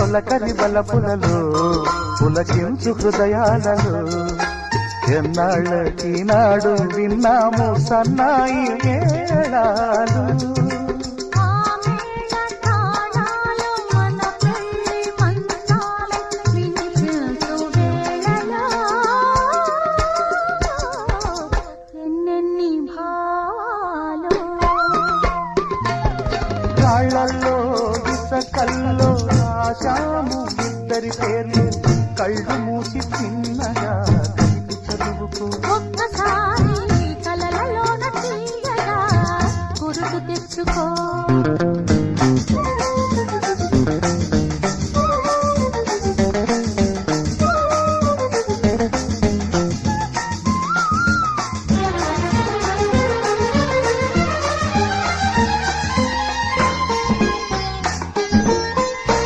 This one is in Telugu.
తొలకరి బలపులలో పులకించు హృదయాలలో ఎన్నాళ్ళకి నాడు విన్నాము సన్నాయి మేళాలు. రాళ్ళల్లో ఇసకల్లో ఆశాము ఇద్దరి పేర్లు కళ్ళు మూసి చిన్నగా